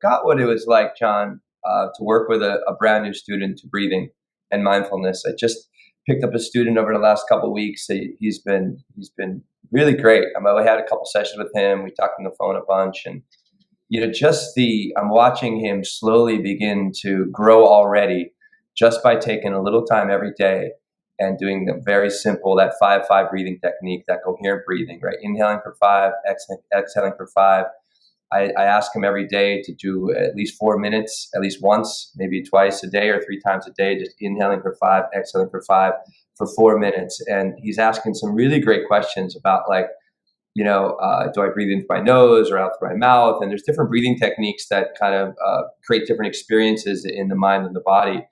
forgot what it was like, John, to work with a brand new student to breathing and mindfulness. I just picked up a student over the last couple of weeks. He's been really great. We had a couple sessions with him. We talked on the phone a bunch, and I'm watching him slowly begin to grow already, just by taking a little time every day and doing the very simple, that 5-5 breathing technique, that coherent breathing, right? Inhaling for 5, exhaling for 5. I ask him every day to do at least 4 minutes, at least once, maybe twice a day or 3 times a day, just inhaling for 5, exhaling for 5 for 4 minutes. And he's asking some really great questions about do I breathe in through my nose or out through my mouth? And there's different breathing techniques that kind of create different experiences in the mind and the body.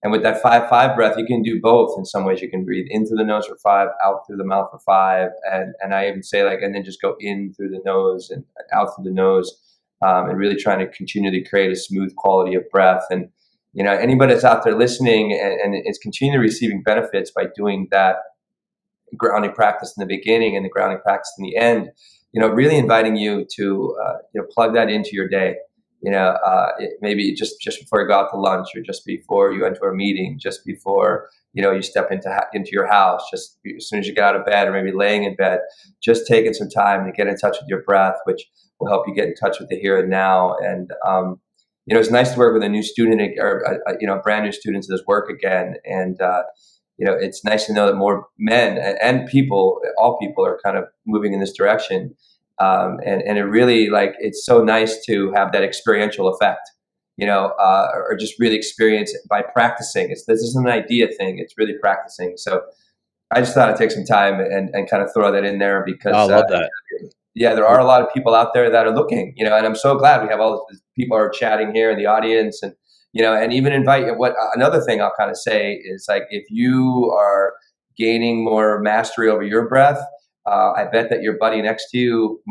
And with that 5-5 breath, you can do both. In some ways, you can breathe in through the nose for 5, out through the mouth for 5. And I even say and then just go in through the nose and out through the nose, and really trying to continually create a smooth quality of breath. And, anybody that's out there listening and is continually receiving benefits by doing that grounding practice in the beginning and the grounding practice in the end, really inviting you to, plug that into your day. Maybe just before you go out to lunch, or just before you enter a meeting, just before, you step into your house, just as soon as you get out of bed, or maybe laying in bed, just taking some time to get in touch with your breath, which will help you get in touch with the here and now. And, it's nice to work with a new student, or, brand new student to this work again. And, it's nice to know that more men and all people are kind of moving in this direction. And it really, it's so nice to have that experiential effect, or just really experience it by practicing. This isn't an idea thing. It's really practicing. So I just thought I'd take some time and kind of throw that in there, because I love that. Yeah, there are a lot of people out there that are looking, and I'm so glad we have all these people are chatting here in the audience, and, and even invite another thing I'll kind of say is, if you are gaining more mastery over your breath, I bet that your buddy next to you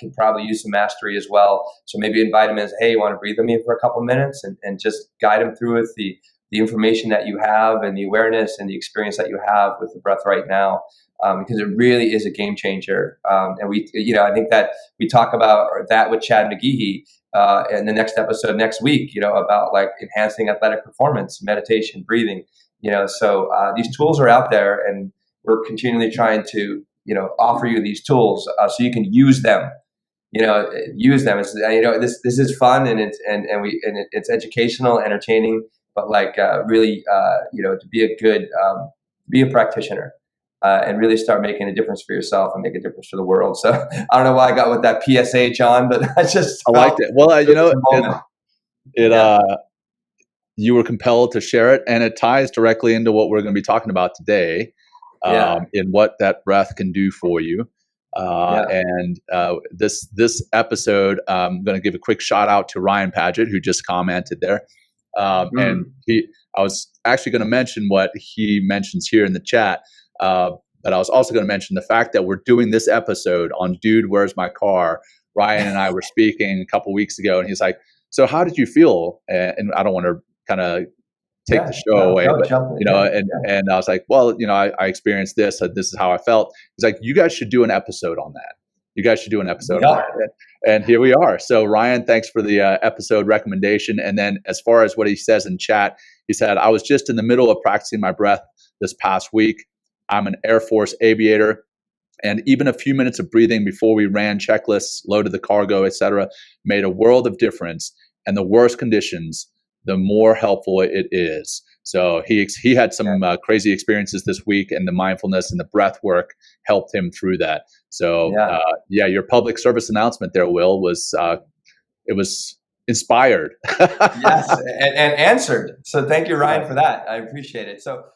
can probably use some mastery as well. So maybe invite him and say, hey, you want to breathe with me for a couple minutes, and just guide him through with the information that you have and the awareness and the experience that you have with the breath right now. Because it really is a game changer. And I think that we talk about that with Chad McGehee in the next episode next week, about enhancing athletic performance, meditation, breathing, so these tools are out there, and we're continually trying to, offer you these tools so you can use them. Use them. It's, this is fun, and it's educational, entertaining, but really, to be a practitioner and really start making a difference for yourself and make a difference for the world. So I don't know why I got with that PSA, John, but I liked it. Well, you were compelled to share it, and it ties directly into what we're going to be talking about today. In what that breath can do for you. And this episode, I'm going to give a quick shout out to Ryan Paget, who just commented there. And I was actually going to mention what he mentions here in the chat, but I was also going to mention the fact that we're doing this episode on Dude, Where's My Car? Ryan and I were speaking a couple weeks ago, and he's like, so how did you feel? And I don't want to kind of take the show away, but, and I was like, well, I experienced this, this is how I felt. He's like, you guys should do an episode on that. You guys should do an episode on that. And here we are. So Ryan, thanks for the episode recommendation. And then as far as what he says in chat, he said, I was just in the middle of practicing my breath this past week. I'm an Air Force aviator. And even a few minutes of breathing before we ran checklists, loaded the cargo, etc., made a world of difference. And the worse conditions, the more helpful it is. So he had some crazy experiences this week, and the mindfulness and the breath work helped him through that. So your public service announcement there, Will, was it was inspired. Yes, and answered. So thank you, Ryan, for that. I appreciate it. So.